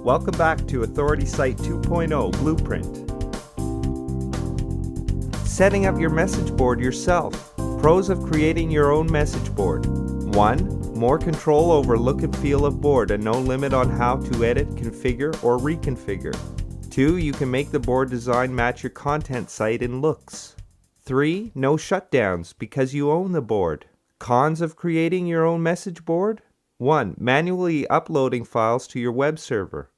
Welcome back to Authority Site 2.0 Blueprint. Setting up your message board yourself. Pros of creating your own message board. 1. More control over look and feel of board and no limit on how to edit, configure, or reconfigure. 2. You can make the board design match your content site in looks. 3. No shutdowns because you own the board. Cons of creating your own message board? 1. Manually uploading files to your web server.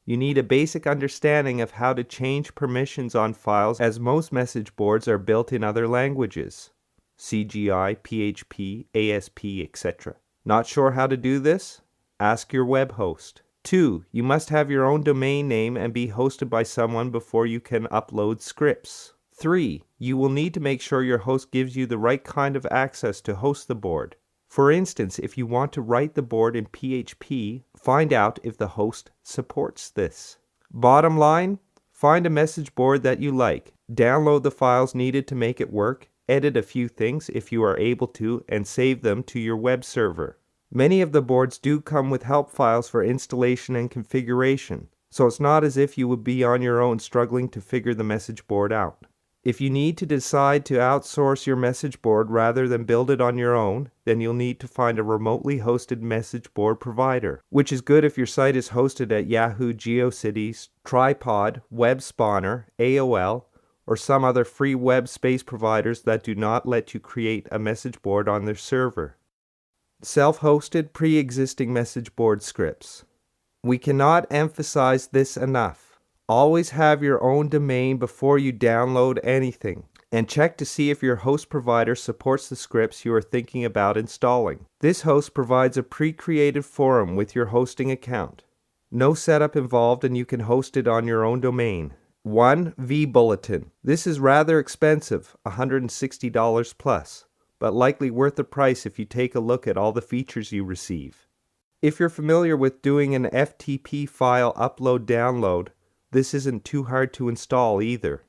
You need a basic understanding of how to change permissions on files, as most message boards are built in other languages. CGI, PHP, ASP, etc. Not sure how to do this? Ask your web host. 2. You must have your own domain name and be hosted by someone before you can upload scripts. 3. You will need to make sure your host gives you the right kind of access to host the board. For instance, if you want to write the board in PHP, find out if the host supports this. Bottom line, find a message board that you like. Download the files needed to make it work, edit a few things if you are able to, and save them to your web server. Many of the boards do come with help files for installation and configuration, so it's not as if you would be on your own struggling to figure the message board out. If you need to decide to outsource your message board rather than build it on your own, then you'll need to find a remotely hosted message board provider, which is good if your site is hosted at Yahoo, GeoCities, Tripod, WebSpawner, AOL, or some other free web space providers that do not let you create a message board on their server. Self-hosted pre-existing message board scripts. We cannot emphasize this enough. Always have your own domain before you download anything, and check to see if your host provider supports the scripts you are thinking about installing. This host provides a pre-created forum with your hosting account. No setup involved, and you can host it on your own domain. 1. vBulletin. This is rather expensive, $160 plus, but likely worth the price if you take a look at all the features you receive. If you're familiar with doing an FTP file upload-download, this isn't too hard to install either.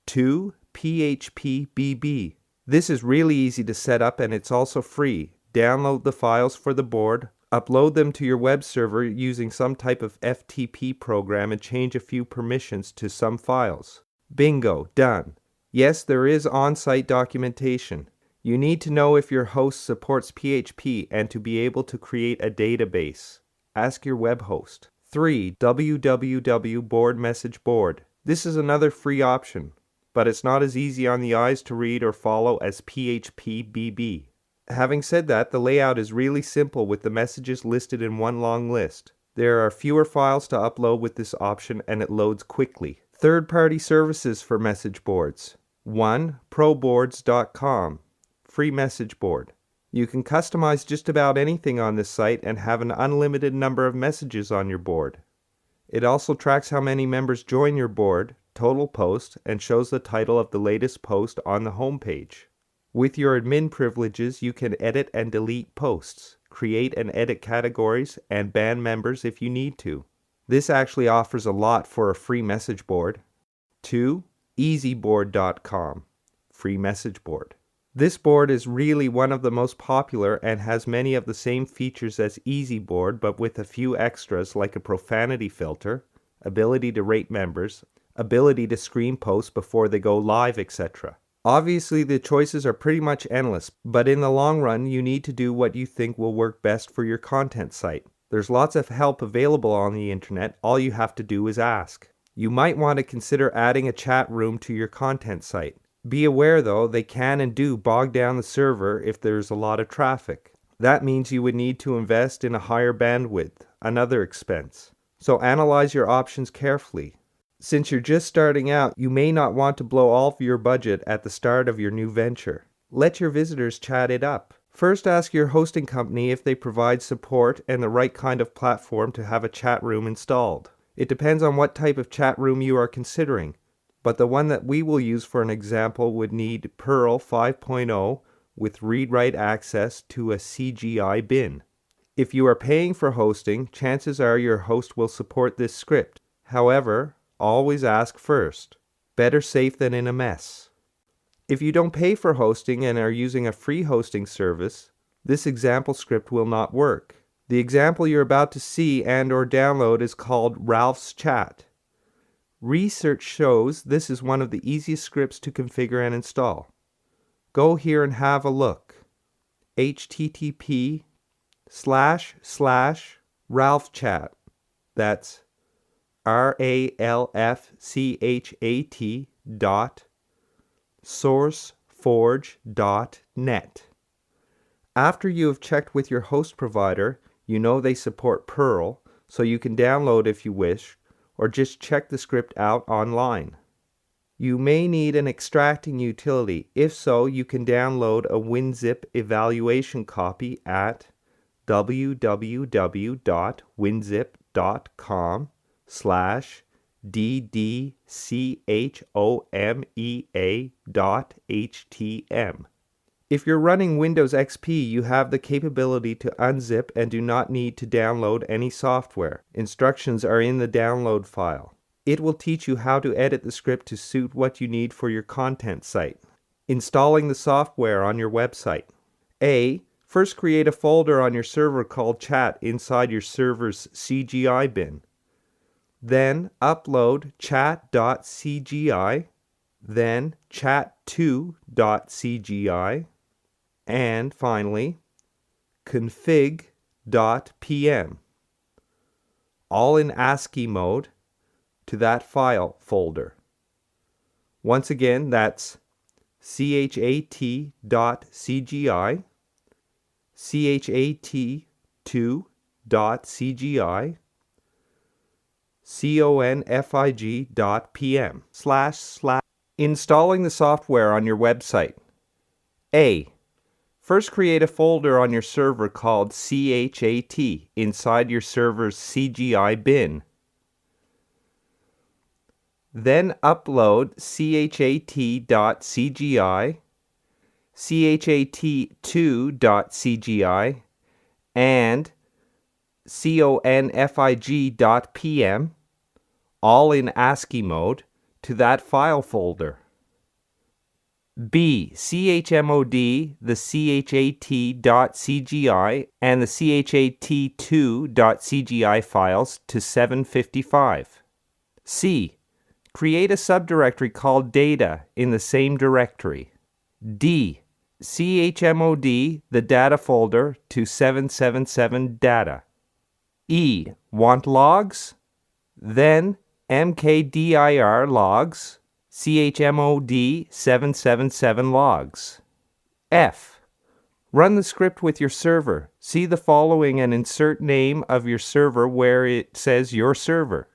2. PHP-BB. This is really easy to set up and it's also free. Download the files for the board, upload them to your web server using some type of FTP program and change a few permissions to some files. Bingo, done. Yes, there is on-site documentation. You need to know if your host supports PHP and to be able to create a database. Ask your web host. 3. www board message board. This is another free option, but it's not as easy on the eyes to read or follow as PHP-BB. Having said that, the layout is really simple with the messages listed in one long list. There are fewer files to upload with this option and it loads quickly. Third-party services for message boards. 1. proboards.com. Free message board. You can customize just about anything on this site and have an unlimited number of messages on your board. It also tracks how many members join your board, total posts, and shows the title of the latest post on the home page. With your admin privileges, you can edit and delete posts, create and edit categories, and ban members if you need to. This actually offers a lot for a free message board. 2. easyboard.com. Free message board. This board is really one of the most popular and has many of the same features as EasyBoard, but with a few extras like a profanity filter, ability to rate members, ability to screen posts before they go live, etc. Obviously, the choices are pretty much endless, but in the long run, you need to do what you think will work best for your content site. There's lots of help available on the internet. All you have to do is ask. You might want to consider adding a chat room to your content site. Be aware though, they can and do bog down the server if there's a lot of traffic. That means you would need to invest in a higher bandwidth, another expense. So analyze your options carefully. Since you're just starting out, you may not want to blow all of your budget at the start of your new venture. Let your visitors chat it up. First, ask your hosting company if they provide support and the right kind of platform to have a chat room installed. It depends on what type of chat room you are considering, but the one that we will use for an example would need Perl 5.0 with read-write access to a CGI bin. If you are paying for hosting, chances are your host will support this script. However, always ask first. Better safe than in a mess. If you don't pay for hosting and are using a free hosting service, this example script will not work. The example you're about to see and/or download is called Ralph's Chat. Research shows this is one of the easiest scripts to configure and install. Go here and have a look. http://ralphchat. That's ralfchat.sourceforge.net. After you have checked with your host provider, you know they support Perl, so you can download if you wish, or just check the script out online. You may need an extracting utility. If so, you can download a WinZip evaluation copy at www.winzip.com/ddchomea.htm. If you're running Windows XP, you have the capability to unzip and do not need to download any software. Instructions are in the download file. It will teach you how to edit the script to suit what you need for your content site. Installing the software on your website. First create a folder on your server called Chat inside your server's CGI bin. Then upload chat.cgi, then chat2.cgi, and finally config.pm, all in ASCII mode, to that file folder. Once again, that's chat.cgi, chat2.cgi, config.pm. Installing the software on your website. First create a folder on your server called chat inside your server's CGI bin. Then upload chat.cgi, chat2.cgi, and config.pm, all in ASCII mode, to that file folder. chmod the chat.cgi and the chat2.cgi files to 755. Create a subdirectory called data in the same directory. chmod the data folder to 777 data. Want logs? Then mkdir logs, chmod 777 logs. Run the script with your server. See the following and insert name of your server where it says your server.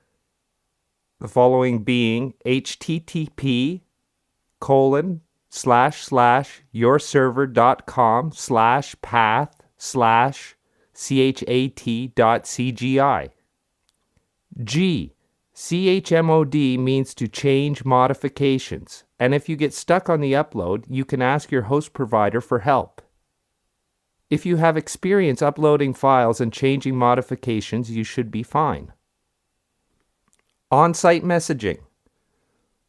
The following being http://yourserver.com/path/chat.cgi. chmod means to change modifications, and if you get stuck on the upload, you can ask your host provider for help. If you have experience uploading files and changing modifications, you should be fine. On-site messaging.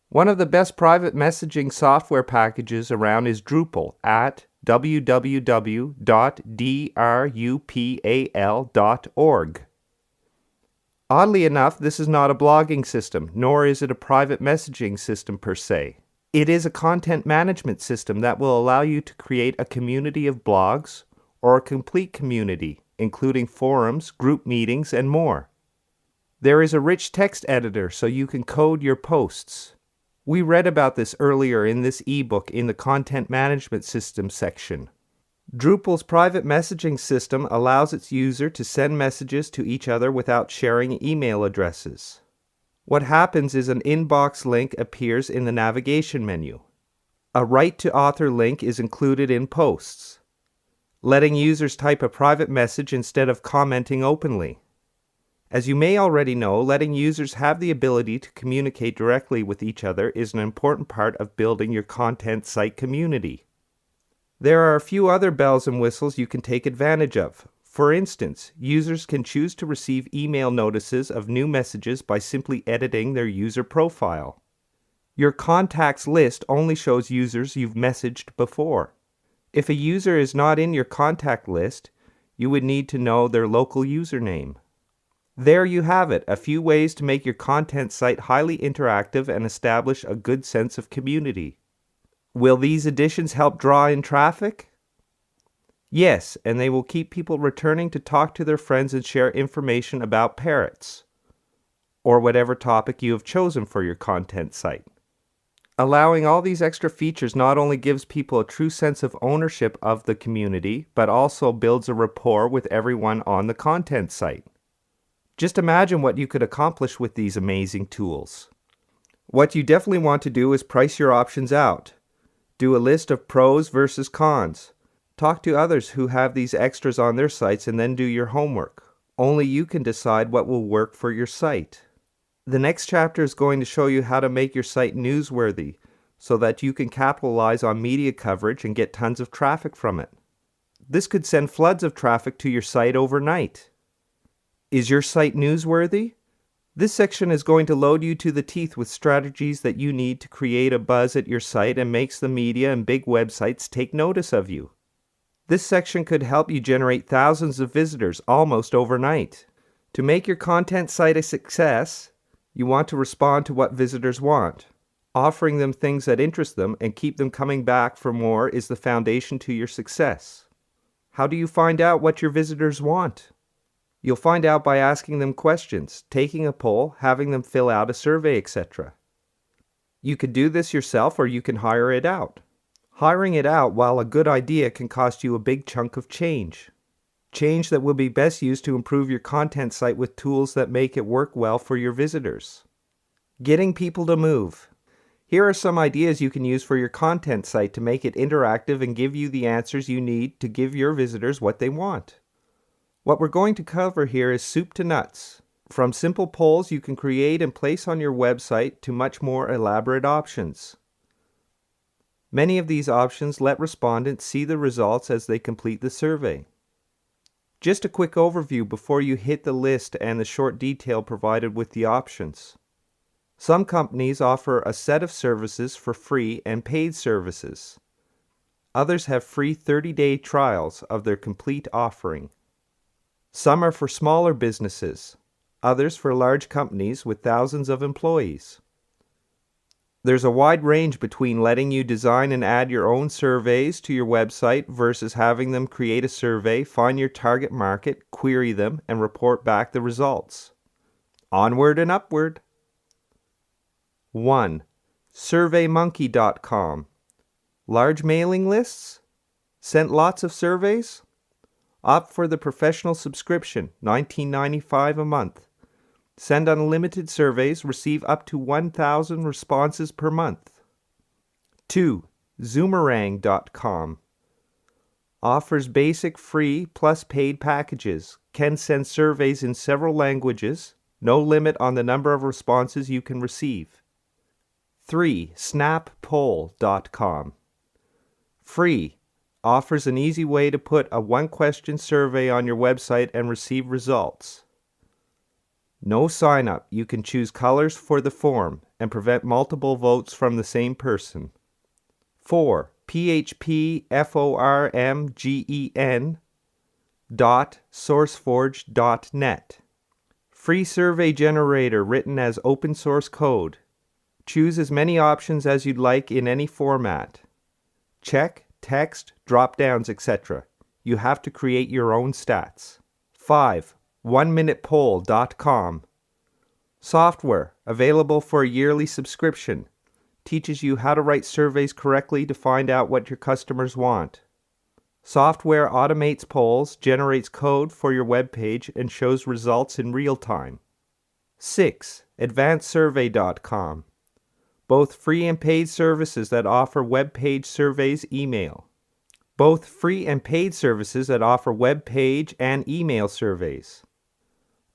One of the best private messaging software packages around is Drupal at www.drupal.org. Oddly enough, this is not a blogging system, nor is it a private messaging system per se. It is a content management system that will allow you to create a community of blogs or a complete community, including forums, group meetings, and more. There is a rich text editor so you can code your posts. We read about this earlier in this ebook in the Content Management System section. Drupal's private messaging system allows its user to send messages to each other without sharing email addresses. What happens is an inbox link appears in the navigation menu. A right to author link is included in posts, letting users type a private message instead of commenting openly. As you may already know, letting users have the ability to communicate directly with each other is an important part of building your content site community. There are a few other bells and whistles you can take advantage of. For instance, users can choose to receive email notices of new messages by simply editing their user profile. Your contacts list only shows users you've messaged before. If a user is not in your contact list, you would need to know their local username. There you have it, a few ways to make your content site highly interactive and establish a good sense of community. Will these additions help draw in traffic? Yes, and they will keep people returning to talk to their friends and share information about parrots, or whatever topic you have chosen for your content site. Allowing all these extra features not only gives people a true sense of ownership of the community, but also builds a rapport with everyone on the content site. Just imagine what you could accomplish with these amazing tools. What you definitely want to do is price your options out. Do a list of pros versus cons. Talk to others who have these extras on their sites and then do your homework. Only you can decide what will work for your site. The next chapter is going to show you how to make your site newsworthy so that you can capitalize on media coverage and get tons of traffic from it. This could send floods of traffic to your site overnight. Is your site newsworthy? This section is going to load you to the teeth with strategies that you need to create a buzz at your site and makes the media and big websites take notice of you. This section could help you generate thousands of visitors almost overnight. To make your content site a success, you want to respond to what visitors want. Offering them things that interest them and keep them coming back for more is the foundation to your success. How do you find out what your visitors want? You'll find out by asking them questions, taking a poll, having them fill out a survey, etc. You could do this yourself or you can hire it out. Hiring it out, while a good idea, can cost you a big chunk of change. Change that will be best used to improve your content site with tools that make it work well for your visitors. Getting people to move. Here are some ideas you can use for your content site to make it interactive and give you the answers you need to give your visitors what they want. What we're going to cover here is soup to nuts. From simple polls you can create and place on your website to much more elaborate options. Many of these options let respondents see the results as they complete the survey. Just a quick overview before you hit the list and the short detail provided with the options. Some companies offer a set of services for free and paid services. Others have free 30-day trials of their complete offering. Some are for smaller businesses, others for large companies with thousands of employees. There's a wide range between letting you design and add your own surveys to your website versus having them create a survey, find your target market, query them, and report back the results. Onward and upward. 1. SurveyMonkey.com. Large mailing lists? Sent lots of surveys? Opt for the professional subscription, $19.95 a month. Send unlimited surveys, receive up to 1,000 responses per month. 2. Zoomerang.com. Offers basic free plus paid packages. Can send surveys in several languages. No limit on the number of responses you can receive. 3. Snappoll.com. Free. Offers an easy way to put a one-question survey on your website and receive results. No sign-up. You can choose colors for the form and prevent multiple votes from the same person. 4. phpformgen.sourceforge.net. Free survey generator written as open source code. Choose as many options as you'd like in any format. Check, text, drop-downs, etc. You have to create your own stats. 5. OneMinutePoll.com. Software, available for a yearly subscription. Teaches you how to write surveys correctly to find out what your customers want. Software automates polls, generates code for your web page, and shows results in real time. 6. AdvancedSurvey.com. Both free and paid services that offer web page surveys email. Both free and paid services that offer web page and email surveys.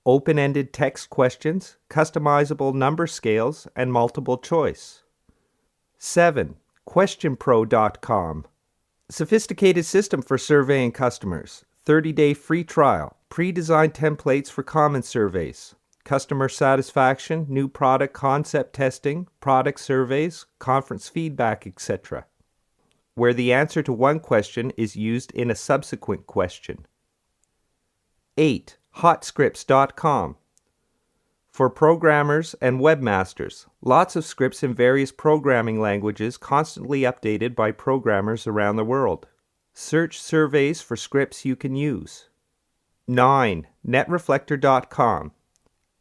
Open-ended text questions, customizable number scales, and multiple choice. 7. QuestionPro.com. Sophisticated system for surveying customers. 30-day free trial. Pre-designed templates for common surveys. Customer satisfaction, new product concept testing, product surveys, conference feedback, etc. Where the answer to one question is used in a subsequent question. 8. Hotscripts.com. For programmers and webmasters, lots of scripts in various programming languages constantly updated by programmers around the world. Search surveys for scripts you can use. 9. Netreflector.com.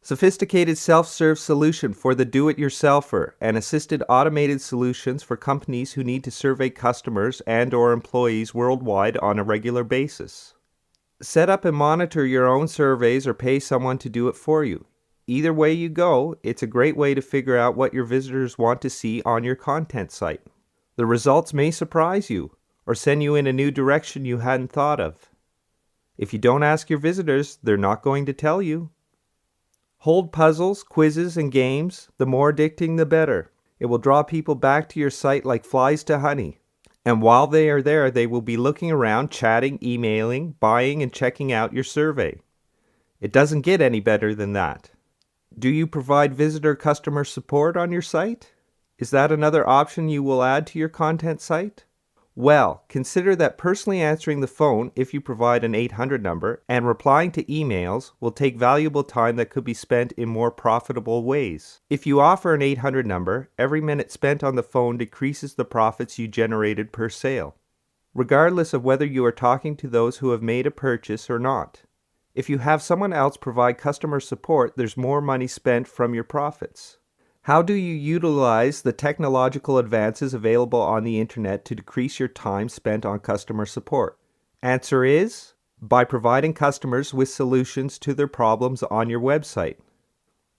Sophisticated self-serve solution for the do-it-yourselfer and assisted automated solutions for companies who need to survey customers and/or employees worldwide on a regular basis. Set up and monitor your own surveys or pay someone to do it for you. Either way you go, it's a great way to figure out what your visitors want to see on your content site. The results may surprise you or send you in a new direction you hadn't thought of. If you don't ask your visitors, they're not going to tell you. Hold puzzles, quizzes, and games. The more addicting, the better. It will draw people back to your site like flies to honey. And while they are there, they will be looking around, chatting, emailing, buying, and checking out your survey. It doesn't get any better than that. Do you provide visitor customer support on your site? Is that another option you will add to your content site? Well, consider that personally answering the phone, if you provide an 800 number, and replying to emails will take valuable time that could be spent in more profitable ways. If you offer an 800 number, every minute spent on the phone decreases the profits you generated per sale, regardless of whether you are talking to those who have made a purchase or not. If you have someone else provide customer support, there's more money spent from your profits. How do you utilize the technological advances available on the internet to decrease your time spent on customer support? Answer is, by providing customers with solutions to their problems on your website.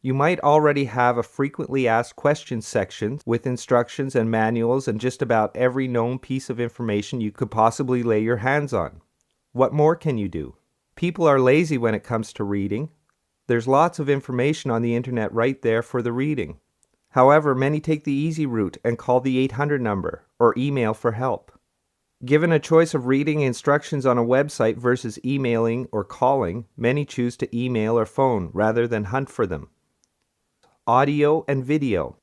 You might already have a frequently asked questions section with instructions and manuals and just about every known piece of information you could possibly lay your hands on. What more can you do? People are lazy when it comes to reading. There's lots of information on the internet right there for the reading. However, many take the easy route and call the 800 number or email for help. Given a choice of reading instructions on a website versus emailing or calling, many choose to email or phone rather than hunt for them. Audio and video.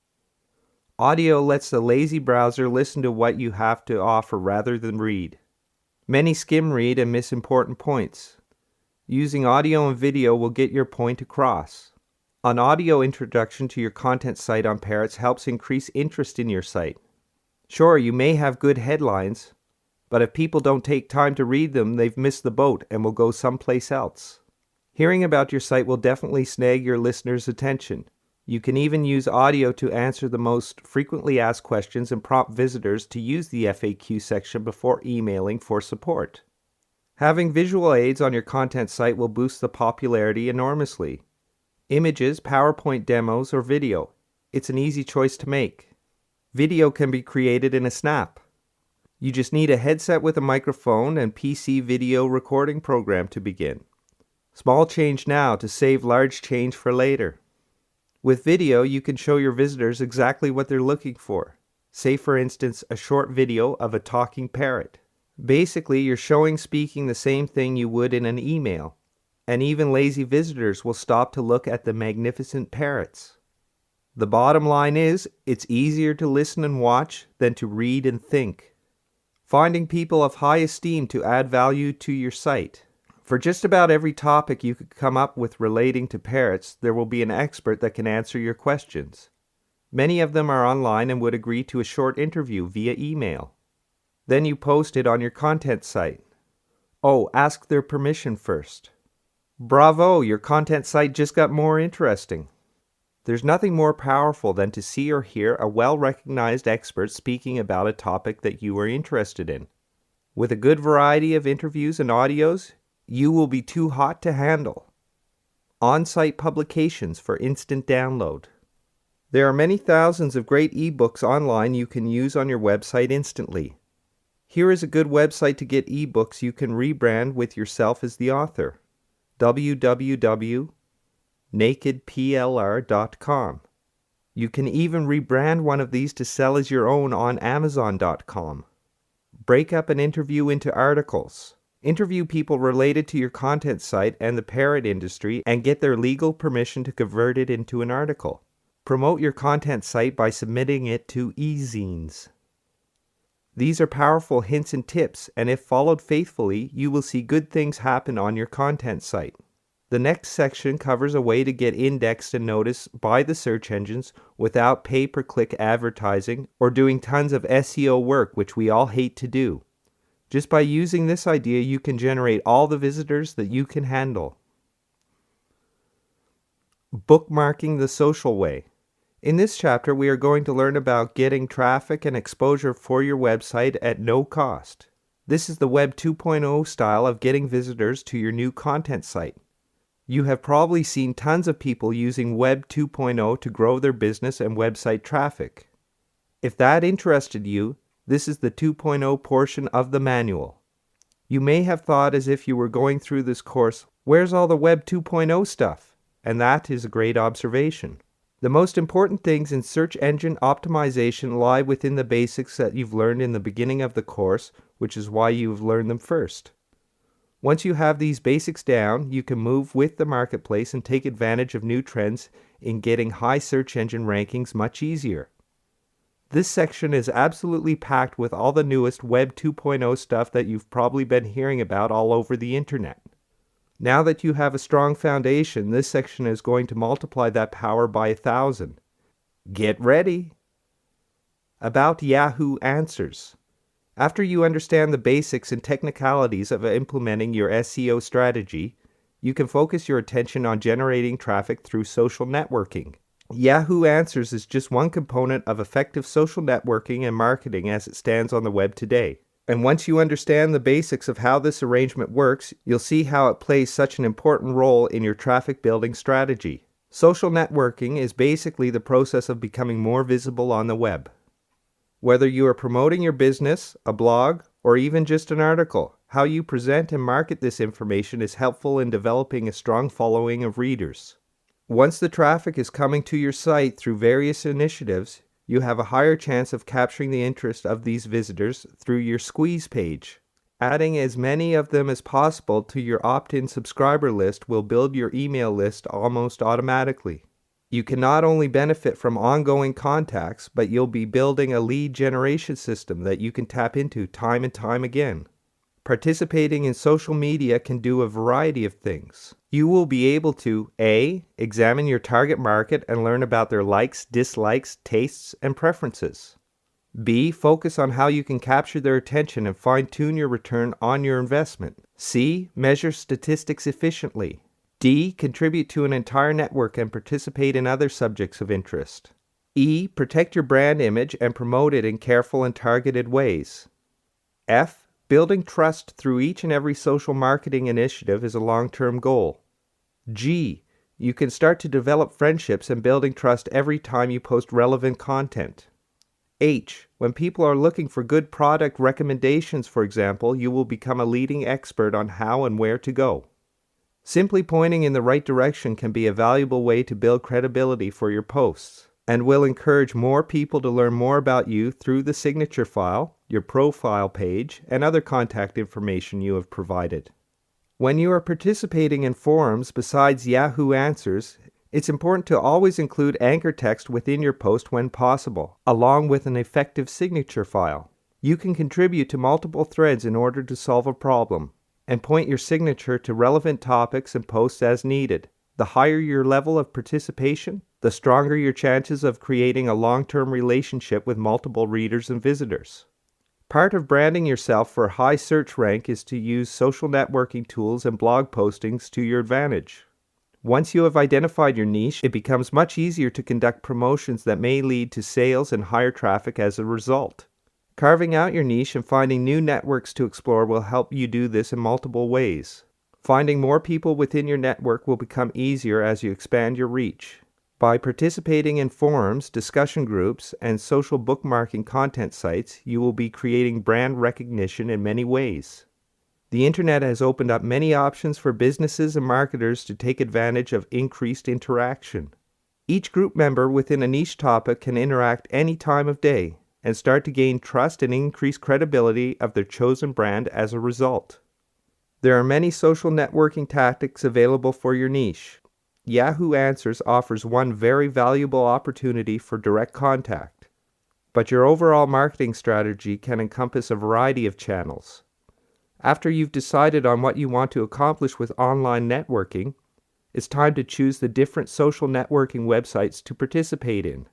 Audio lets the lazy browser listen to what you have to offer rather than read. Many skim read and miss important points. Using audio and video will get your point across. An audio introduction to your content site on Parrots helps increase interest in your site. Sure, you may have good headlines, but if people don't take time to read them, they've missed the boat and will go someplace else. Hearing about your site will definitely snag your listeners' attention. You can even use audio to answer the most frequently asked questions and prompt visitors to use the FAQ section before emailing for support. Having visual aids on your content site will boost the popularity enormously. Images, PowerPoint demos, or video. It's an easy choice to make. Video can be created in a snap. You just need a headset with a microphone and PC video recording program to begin. Small change now to save large change for later. With video, you can show your visitors exactly what they're looking for. Say, for instance, a short video of a talking parrot. Basically, you're speaking the same thing you would in an email. And even lazy visitors will stop to look at the magnificent parrots. The bottom line is, it's easier to listen and watch than to read and think. Finding people of high esteem to add value to your site. For just about every topic you could come up with relating to parrots, there will be an expert that can answer your questions. Many of them are online and would agree to a short interview via email. Then you post it on your content site. Oh, ask their permission first. Bravo, your content site just got more interesting. There's nothing more powerful than to see or hear a well-recognized expert speaking about a topic that you are interested in. With a good variety of interviews and audios, you will be too hot to handle. On-site publications for instant download. There are many thousands of great ebooks online you can use on your website instantly. Here is a good website to get ebooks you can rebrand with yourself as the author. www.nakedplr.com. You can even rebrand one of these to sell as your own on Amazon.com. Break up an interview into articles. Interview people related to your content site and the parrot industry and get their legal permission to convert it into an article. Promote your content site by submitting it to e-zines. These are powerful hints and tips, and if followed faithfully, you will see good things happen on your content site. The next section covers a way to get indexed and noticed by the search engines without pay-per-click advertising or doing tons of SEO work, which we all hate to do. Just by using this idea, you can generate all the visitors that you can handle. Bookmarking the social way. In this chapter, we are going to learn about getting traffic and exposure for your website at no cost. This is the Web 2.0 style of getting visitors to your new content site. You have probably seen tons of people using Web 2.0 to grow their business and website traffic. If that interested you, this is the 2.0 portion of the manual. You may have thought as if you were going through this course, where's all the Web 2.0 stuff? And that is a great observation. The most important things in search engine optimization lie within the basics that you've learned in the beginning of the course, which is why you've learned them first. Once you have these basics down, you can move with the marketplace and take advantage of new trends in getting high search engine rankings much easier. This section is absolutely packed with all the newest Web 2.0 stuff that you've probably been hearing about all over the internet. Now that you have a strong foundation, this section is going to multiply that power by 1,000. Get ready! About Yahoo Answers. After you understand the basics and technicalities of implementing your SEO strategy, you can focus your attention on generating traffic through social networking. Yahoo Answers is just one component of effective social networking and marketing as it stands on the web today. And once you understand the basics of how this arrangement works, you'll see how it plays such an important role in your traffic building strategy. Social networking is basically the process of becoming more visible on the web. Whether you are promoting your business, a blog, or even just an article, how you present and market this information is helpful in developing a strong following of readers. Once the traffic is coming to your site through various initiatives, you have a higher chance of capturing the interest of these visitors through your squeeze page. Adding as many of them as possible to your opt-in subscriber list will build your email list almost automatically. You can not only benefit from ongoing contacts, but you'll be building a lead generation system that you can tap into time and time again. Participating in social media can do a variety of things. You will be able to A. Examine your target market and learn about their likes, dislikes, tastes, and preferences. B. Focus on how you can capture their attention and fine-tune your return on your investment. C. Measure statistics efficiently. D. Contribute to an entire network and participate in other subjects of interest. E. Protect your brand image and promote it in careful and targeted ways. F. Building trust through each and every social marketing initiative is a long-term goal. G. You can start to develop friendships and building trust every time you post relevant content. H. When people are looking for good product recommendations, for example, you will become a leading expert on how and where to go. Simply pointing in the right direction can be a valuable way to build credibility for your posts, and will encourage more people to learn more about you through the signature file, your profile page, and other contact information you have provided. When you are participating in forums besides Yahoo Answers, it's important to always include anchor text within your post when possible, along with an effective signature file. You can contribute to multiple threads in order to solve a problem, and point your signature to relevant topics and posts as needed. The higher your level of participation, the stronger your chances of creating a long-term relationship with multiple readers and visitors. Part of branding yourself for a high search rank is to use social networking tools and blog postings to your advantage. Once you have identified your niche, it becomes much easier to conduct promotions that may lead to sales and higher traffic as a result. Carving out your niche and finding new networks to explore will help you do this in multiple ways. Finding more people within your network will become easier as you expand your reach. By participating in forums, discussion groups, and social bookmarking content sites, you will be creating brand recognition in many ways. The internet has opened up many options for businesses and marketers to take advantage of increased interaction. Each group member within a niche topic can interact any time of day and start to gain trust and increase credibility of their chosen brand as a result. There are many social networking tactics available for your niche. Yahoo Answers offers one very valuable opportunity for direct contact, but your overall marketing strategy can encompass a variety of channels. After you've decided on what you want to accomplish with online networking, it's time to choose the different social networking websites to participate in.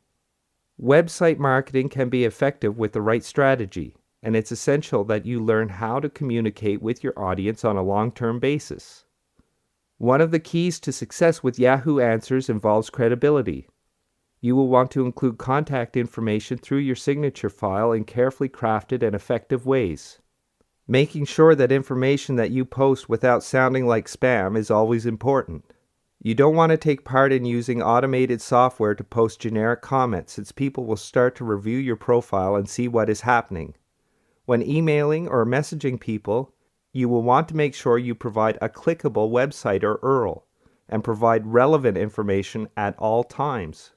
Website marketing can be effective with the right strategy, and it's essential that you learn how to communicate with your audience on a long-term basis. One of the keys to success with Yahoo Answers involves credibility. You will want to include contact information through your signature file in carefully crafted and effective ways. Making sure that information that you post without sounding like spam is always important. You don't want to take part in using automated software to post generic comments, since people will start to review your profile and see what is happening. When emailing or messaging people, you will want to make sure you provide a clickable website or URL and provide relevant information at all times.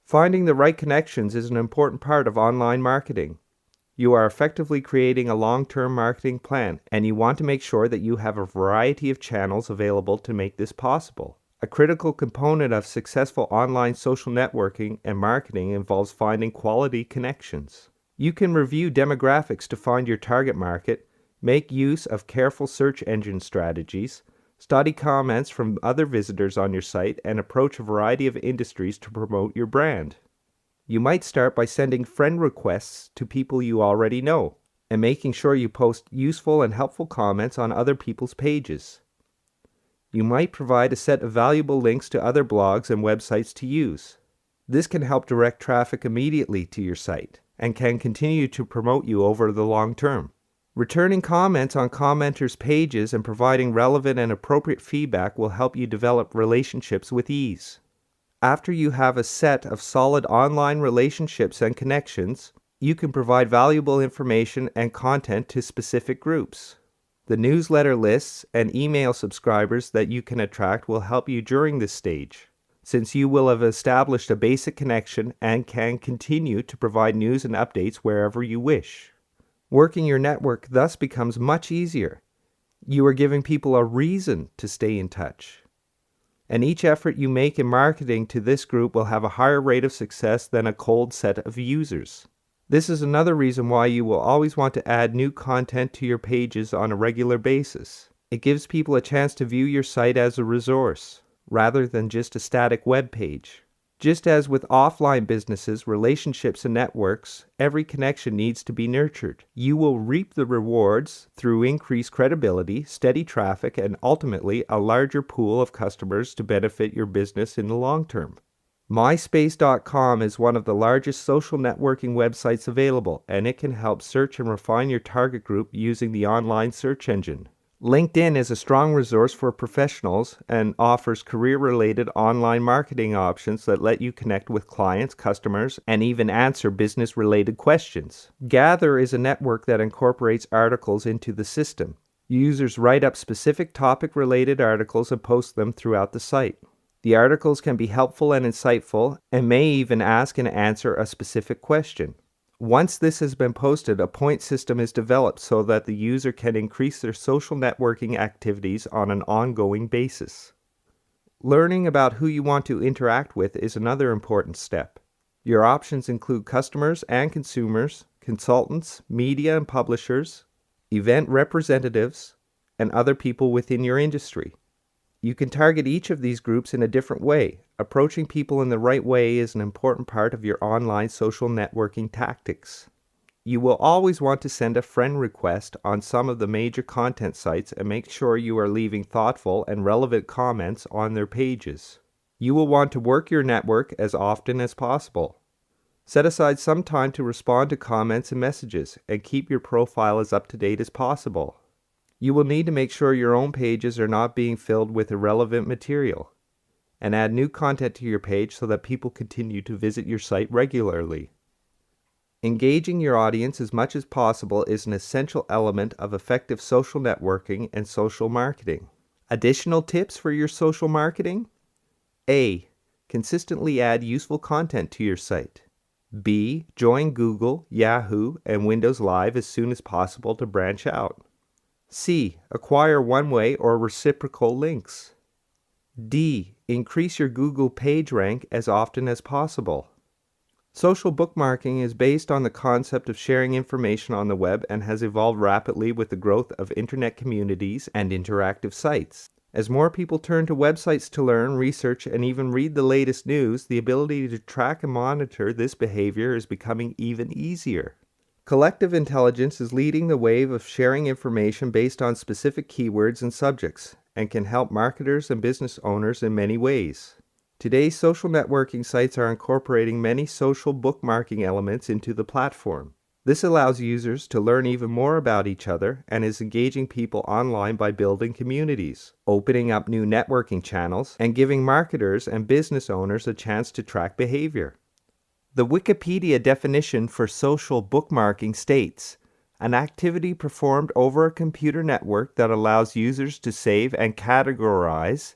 Finding the right connections is an important part of online marketing. You are effectively creating a long-term marketing plan, and you want to make sure that you have a variety of channels available to make this possible. A critical component of successful online social networking and marketing involves finding quality connections. You can review demographics to find your target market, make use of careful search engine strategies, study comments from other visitors on your site, and approach a variety of industries to promote your brand. You might start by sending friend requests to people you already know, and making sure you post useful and helpful comments on other people's pages. You might provide a set of valuable links to other blogs and websites to use. This can help direct traffic immediately to your site and can continue to promote you over the long term. Returning comments on commenters' pages and providing relevant and appropriate feedback will help you develop relationships with ease. After you have a set of solid online relationships and connections, you can provide valuable information and content to specific groups. The newsletter lists and email subscribers that you can attract will help you during this stage, since you will have established a basic connection and can continue to provide news and updates wherever you wish. Working your network thus becomes much easier. You are giving people a reason to stay in touch. And each effort you make in marketing to this group will have a higher rate of success than a cold set of users. This is another reason why you will always want to add new content to your pages on a regular basis. It gives people a chance to view your site as a resource, rather than just a static web page. Just as with offline businesses, relationships, and networks, every connection needs to be nurtured. You will reap the rewards through increased credibility, steady traffic, and ultimately a larger pool of customers to benefit your business in the long term. MySpace.com is one of the largest social networking websites available, and it can help search and refine your target group using the online search engine. LinkedIn is a strong resource for professionals and offers career-related online marketing options that let you connect with clients, customers, and even answer business-related questions. Gather is a network that incorporates articles into the system. Users write up specific topic-related articles and post them throughout the site. The articles can be helpful and insightful and may even ask and answer a specific question. Once this has been posted, a point system is developed so that the user can increase their social networking activities on an ongoing basis. Learning about who you want to interact with is another important step. Your options include customers and consumers, consultants, media and publishers, event representatives, and other people within your industry. You can target each of these groups in a different way. Approaching people in the right way is an important part of your online social networking tactics. You will always want to send a friend request on some of the major content sites and make sure you are leaving thoughtful and relevant comments on their pages. You will want to work your network as often as possible. Set aside some time to respond to comments and messages and keep your profile as up to date as possible. You will need to make sure your own pages are not being filled with irrelevant material, and add new content to your page so that people continue to visit your site regularly. Engaging your audience as much as possible is an essential element of effective social networking and social marketing. Additional tips for your social marketing? A. Consistently add useful content to your site. B. Join Google, Yahoo, and Windows Live as soon as possible to branch out. C. Acquire one-way or reciprocal links. D. Increase your Google page rank as often as possible. Social bookmarking is based on the concept of sharing information on the web and has evolved rapidly with the growth of internet communities and interactive sites. As more people turn to websites to learn, research, and even read the latest news, the ability to track and monitor this behavior is becoming even easier. Collective intelligence is leading the wave of sharing information based on specific keywords and subjects, and can help marketers and business owners in many ways. Today's social networking sites are incorporating many social bookmarking elements into the platform. This allows users to learn even more about each other and is engaging people online by building communities, opening up new networking channels, and giving marketers and business owners a chance to track behavior. The Wikipedia definition for social bookmarking states, an activity performed over a computer network that allows users to save and categorize,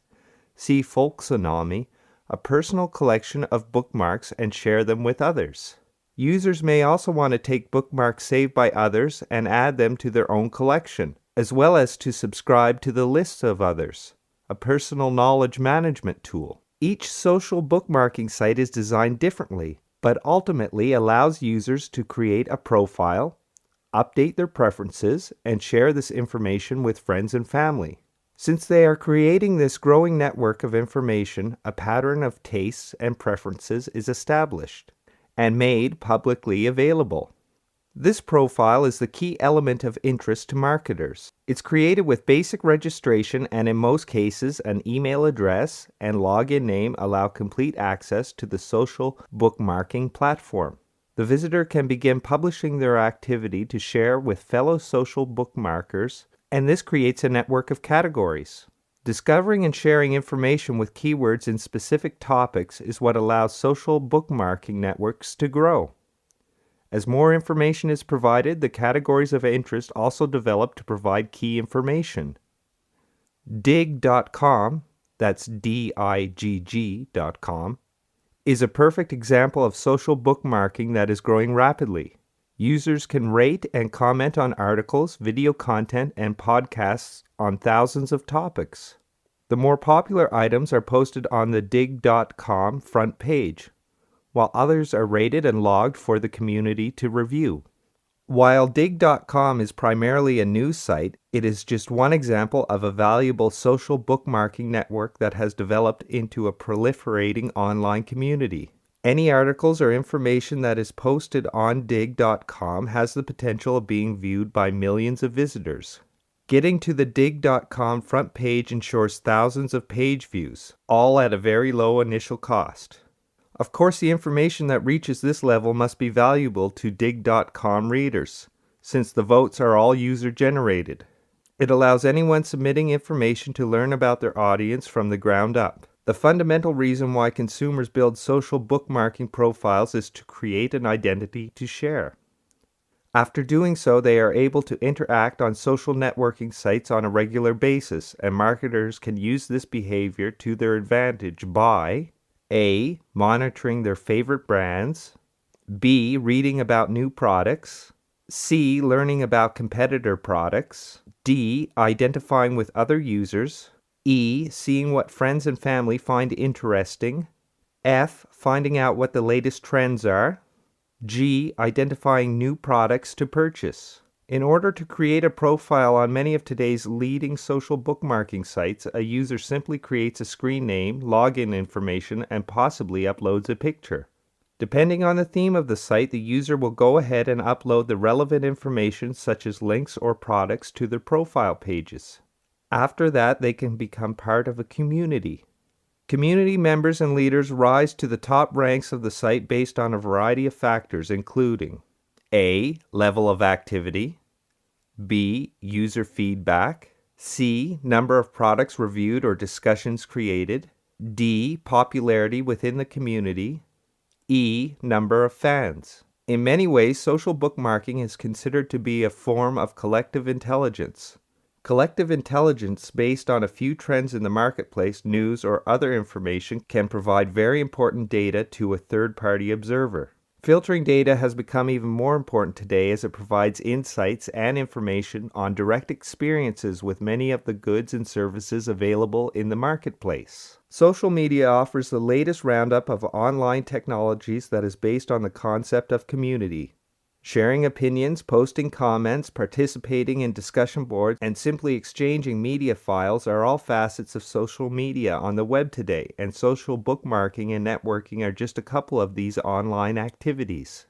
see folksonomy, a personal collection of bookmarks and share them with others. Users may also want to take bookmarks saved by others and add them to their own collection, as well as to subscribe to the lists of others, a personal knowledge management tool. Each social bookmarking site is designed differently, but ultimately allows users to create a profile, update their preferences, and share this information with friends and family. Since they are creating this growing network of information, a pattern of tastes and preferences is established and made publicly available. This profile is the key element of interest to marketers. It's created with basic registration, and in most cases, an email address and login name allow complete access to the social bookmarking platform. The visitor can begin publishing their activity to share with fellow social bookmarkers, and this creates a network of categories. Discovering and sharing information with keywords in specific topics is what allows social bookmarking networks to grow. As more information is provided, the categories of interest also develop to provide key information. Digg.com, that's Digg.com, is a perfect example of social bookmarking that is growing rapidly. Users can rate and comment on articles, video content, and podcasts on thousands of topics. The more popular items are posted on the Digg.com front page, while others are rated and logged for the community to review. While Digg.com is primarily a news site, it is just one example of a valuable social bookmarking network that has developed into a proliferating online community. Any articles or information that is posted on Digg.com has the potential of being viewed by millions of visitors. Getting to the Digg.com front page ensures thousands of page views, all at a very low initial cost. Of course, the information that reaches this level must be valuable to Digg.com readers, since the votes are all user-generated. It allows anyone submitting information to learn about their audience from the ground up. The fundamental reason why consumers build social bookmarking profiles is to create an identity to share. After doing so, they are able to interact on social networking sites on a regular basis, and marketers can use this behavior to their advantage by A. Monitoring their favorite brands, B. Reading about new products, C. Learning about competitor products, D. Identifying with other users, E. Seeing what friends and family find interesting, F. Finding out what the latest trends are, G. Identifying new products to purchase. In order to create a profile on many of today's leading social bookmarking sites, a user simply creates a screen name, login information, and possibly uploads a picture. Depending on the theme of the site, the user will go ahead and upload the relevant information such as links or products to their profile pages. After that, they can become part of a community. Community members and leaders rise to the top ranks of the site based on a variety of factors, including A. Level of activity, B. User feedback, C. Number of products reviewed or discussions created, D. Popularity within the community, E. Number of fans. In many ways, social bookmarking is considered to be a form of collective intelligence. Collective intelligence based on a few trends in the marketplace, news, or other information can provide very important data to a third-party observer. Filtering data has become even more important today as it provides insights and information on direct experiences with many of the goods and services available in the marketplace. Social media offers the latest roundup of online technologies that is based on the concept of community. Sharing opinions, posting comments, participating in discussion boards, and simply exchanging media files are all facets of social media on the web today, and social bookmarking and networking are just a couple of these online activities.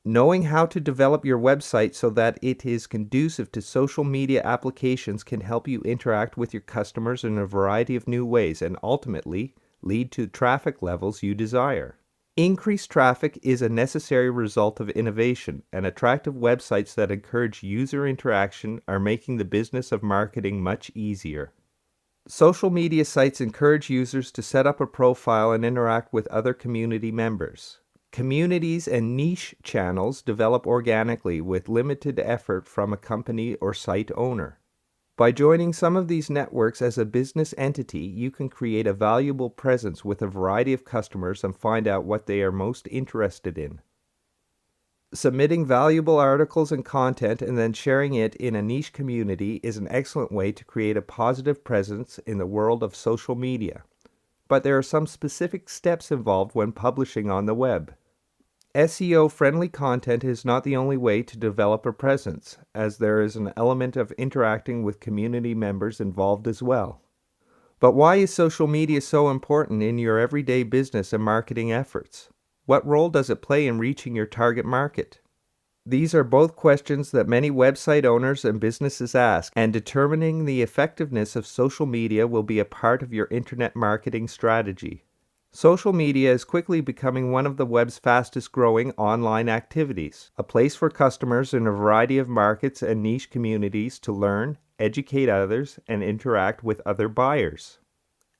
Knowing how to develop your website so that it is conducive to social media applications can help you interact with your customers in a variety of new ways and ultimately lead to traffic levels you desire. Increased traffic is a necessary result of innovation, and attractive websites that encourage user interaction are making the business of marketing much easier. Social media sites encourage users to set up a profile and interact with other community members. Communities and niche channels develop organically with limited effort from a company or site owner. By joining some of these networks as a business entity, you can create a valuable presence with a variety of customers and find out what they are most interested in. Submitting valuable articles and content and then sharing it in a niche community is an excellent way to create a positive presence in the world of social media. But there are some specific steps involved when publishing on the web. SEO-friendly content is not the only way to develop a presence, as there is an element of interacting with community members involved as well. But why is social media so important in your everyday business and marketing efforts? What role does it play in reaching your target market? These are both questions that many website owners and businesses ask, and determining the effectiveness of social media will be a part of your internet marketing strategy. Social media is quickly becoming one of the web's fastest growing online activities, a place for customers in a variety of markets and niche communities to learn, educate others, and interact with other buyers.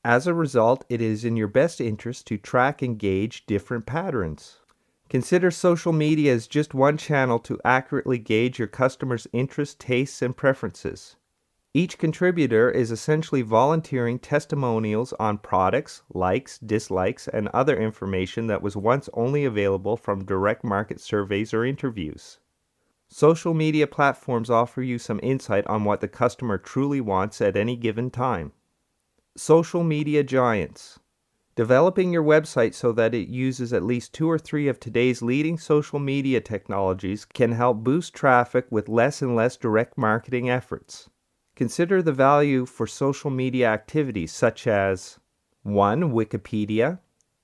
As a result, it is in your best interest to track and gauge different patterns. Consider social media as just one channel to accurately gauge your customers' interests, tastes, and preferences. Each contributor is essentially volunteering testimonials on products, likes, dislikes, and other information that was once only available from direct market surveys or interviews. Social media platforms offer you some insight on what the customer truly wants at any given time. Social media giants. Developing your website so that it uses at least 2 or 3 of today's leading social media technologies can help boost traffic with less and less direct marketing efforts. Consider the value for social media activities such as 1. Wikipedia,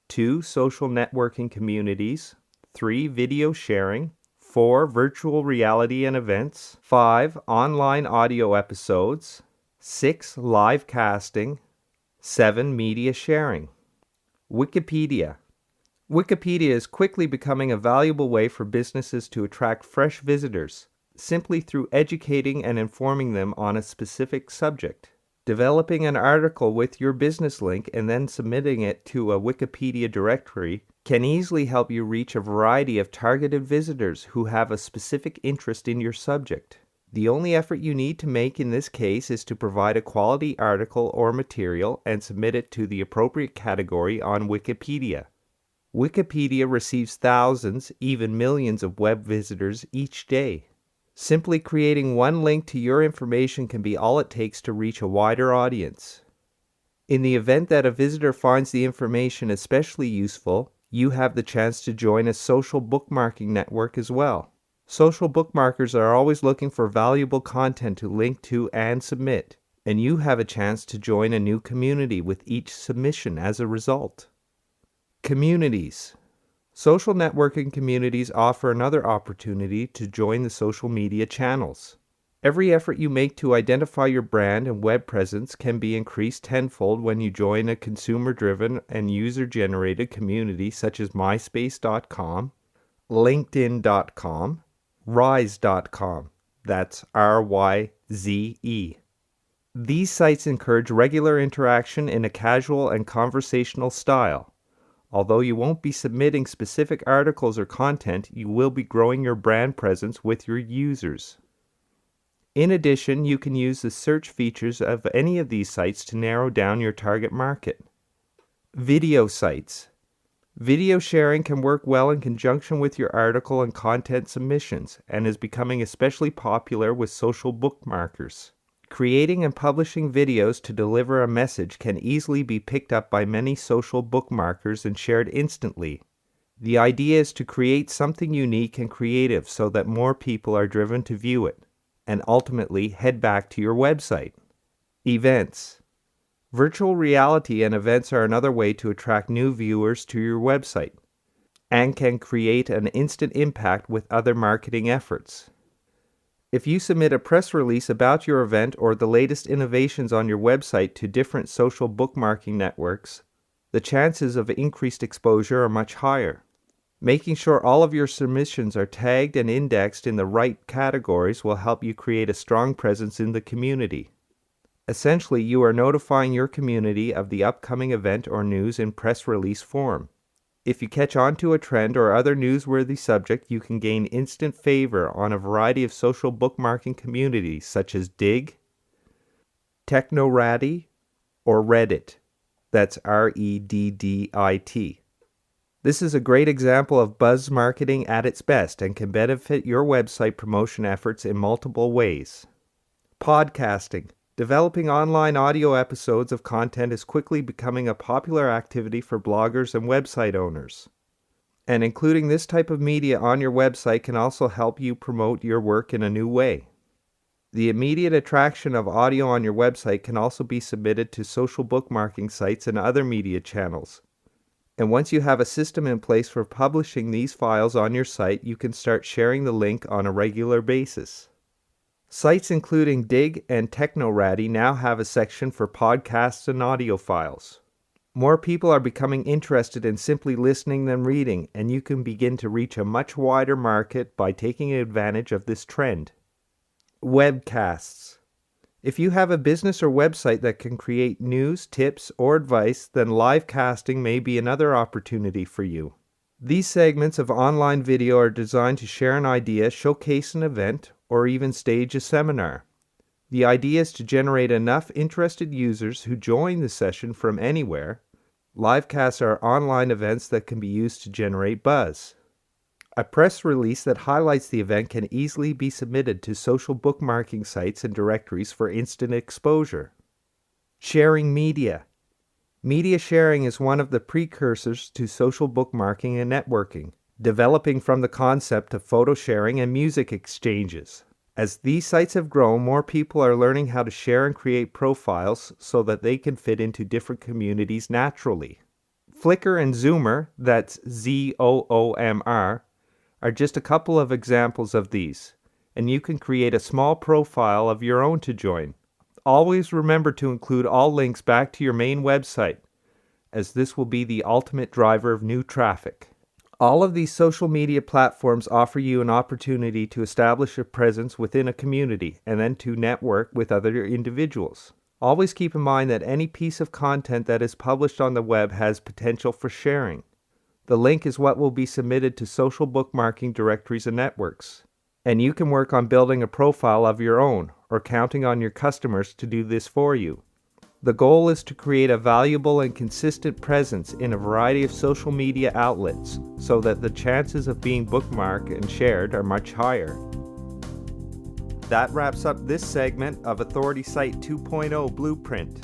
2. Social networking communities, 3. Video sharing, 4. Virtual reality and events, 5. Online audio episodes, 6. Live casting, 7. Media sharing. Wikipedia. Wikipedia is quickly becoming a valuable way for businesses to attract fresh visitors, simply through educating and informing them on a specific subject. Developing an article with your business link and then submitting it to a Wikipedia directory can easily help you reach a variety of targeted visitors who have a specific interest in your subject. The only effort you need to make in this case is to provide a quality article or material and submit it to the appropriate category on Wikipedia. Wikipedia receives thousands, even millions of web visitors each day. Simply creating one link to your information can be all it takes to reach a wider audience. In the event that a visitor finds the information especially useful, you have the chance to join a social bookmarking network as well. Social bookmarkers are always looking for valuable content to link to and submit, and you have a chance to join a new community with each submission as a result. Communities. Social networking communities offer another opportunity to join the social media channels. Every effort you make to identify your brand and web presence can be increased tenfold when you join a consumer-driven and user-generated community such as myspace.com, linkedin.com, rise.com. That's R-Y-Z-E. These sites encourage regular interaction in a casual and conversational style. Although you won't be submitting specific articles or content, you will be growing your brand presence with your users. In addition, you can use the search features of any of these sites to narrow down your target market. Video sites. Video sharing can work well in conjunction with your article and content submissions, and is becoming especially popular with social bookmarkers. Creating and publishing videos to deliver a message can easily be picked up by many social bookmarkers and shared instantly. The idea is to create something unique and creative so that more people are driven to view it, and ultimately head back to your website. Events. Virtual reality and events are another way to attract new viewers to your website, and can create an instant impact with other marketing efforts. If you submit a press release about your event or the latest innovations on your website to different social bookmarking networks, the chances of increased exposure are much higher. Making sure all of your submissions are tagged and indexed in the right categories will help you create a strong presence in the community. Essentially, you are notifying your community of the upcoming event or news in press release form. If you catch on to a trend or other newsworthy subject, you can gain instant favor on a variety of social bookmarking communities such as Dig, Technoraddy, or Reddit. That's Reddit. This is a great example of buzz marketing at its best and can benefit your website promotion efforts in multiple ways. Podcasting. Developing online audio episodes of content is quickly becoming a popular activity for bloggers and website owners. And including this type of media on your website can also help you promote your work in a new way. The immediate attraction of audio on your website can also be submitted to social bookmarking sites and other media channels. And once you have a system in place for publishing these files on your site, you can start sharing the link on a regular basis. Sites including Dig and Technoraddy now have a section for podcasts and audio files. More people are becoming interested in simply listening than reading, and you can begin to reach a much wider market by taking advantage of this trend. Webcasts. If you have a business or website that can create news, tips, or advice, then live casting may be another opportunity for you. These segments of online video are designed to share an idea, showcase an event, or even stage a seminar. The idea is to generate enough interested users who join the session from anywhere. Livecasts are online events that can be used to generate buzz. A press release that highlights the event can easily be submitted to social bookmarking sites and directories for instant exposure. Sharing media. Media sharing is one of the precursors to social bookmarking and networking, developing from the concept of photo sharing and music exchanges. As these sites have grown, more people are learning how to share and create profiles so that they can fit into different communities naturally. Flickr and Zoomer, that's Zoomr, are just a couple of examples of these, and you can create a small profile of your own to join. Always remember to include all links back to your main website, as this will be the ultimate driver of new traffic. All of these social media platforms offer you an opportunity to establish a presence within a community and then to network with other individuals. Always keep in mind that any piece of content that is published on the web has potential for sharing. The link is what will be submitted to social bookmarking directories and networks. And you can work on building a profile of your own or counting on your customers to do this for you. The goal is to create a valuable and consistent presence in a variety of social media outlets so that the chances of being bookmarked and shared are much higher. That wraps up this segment of Authority Site 2.0 Blueprint.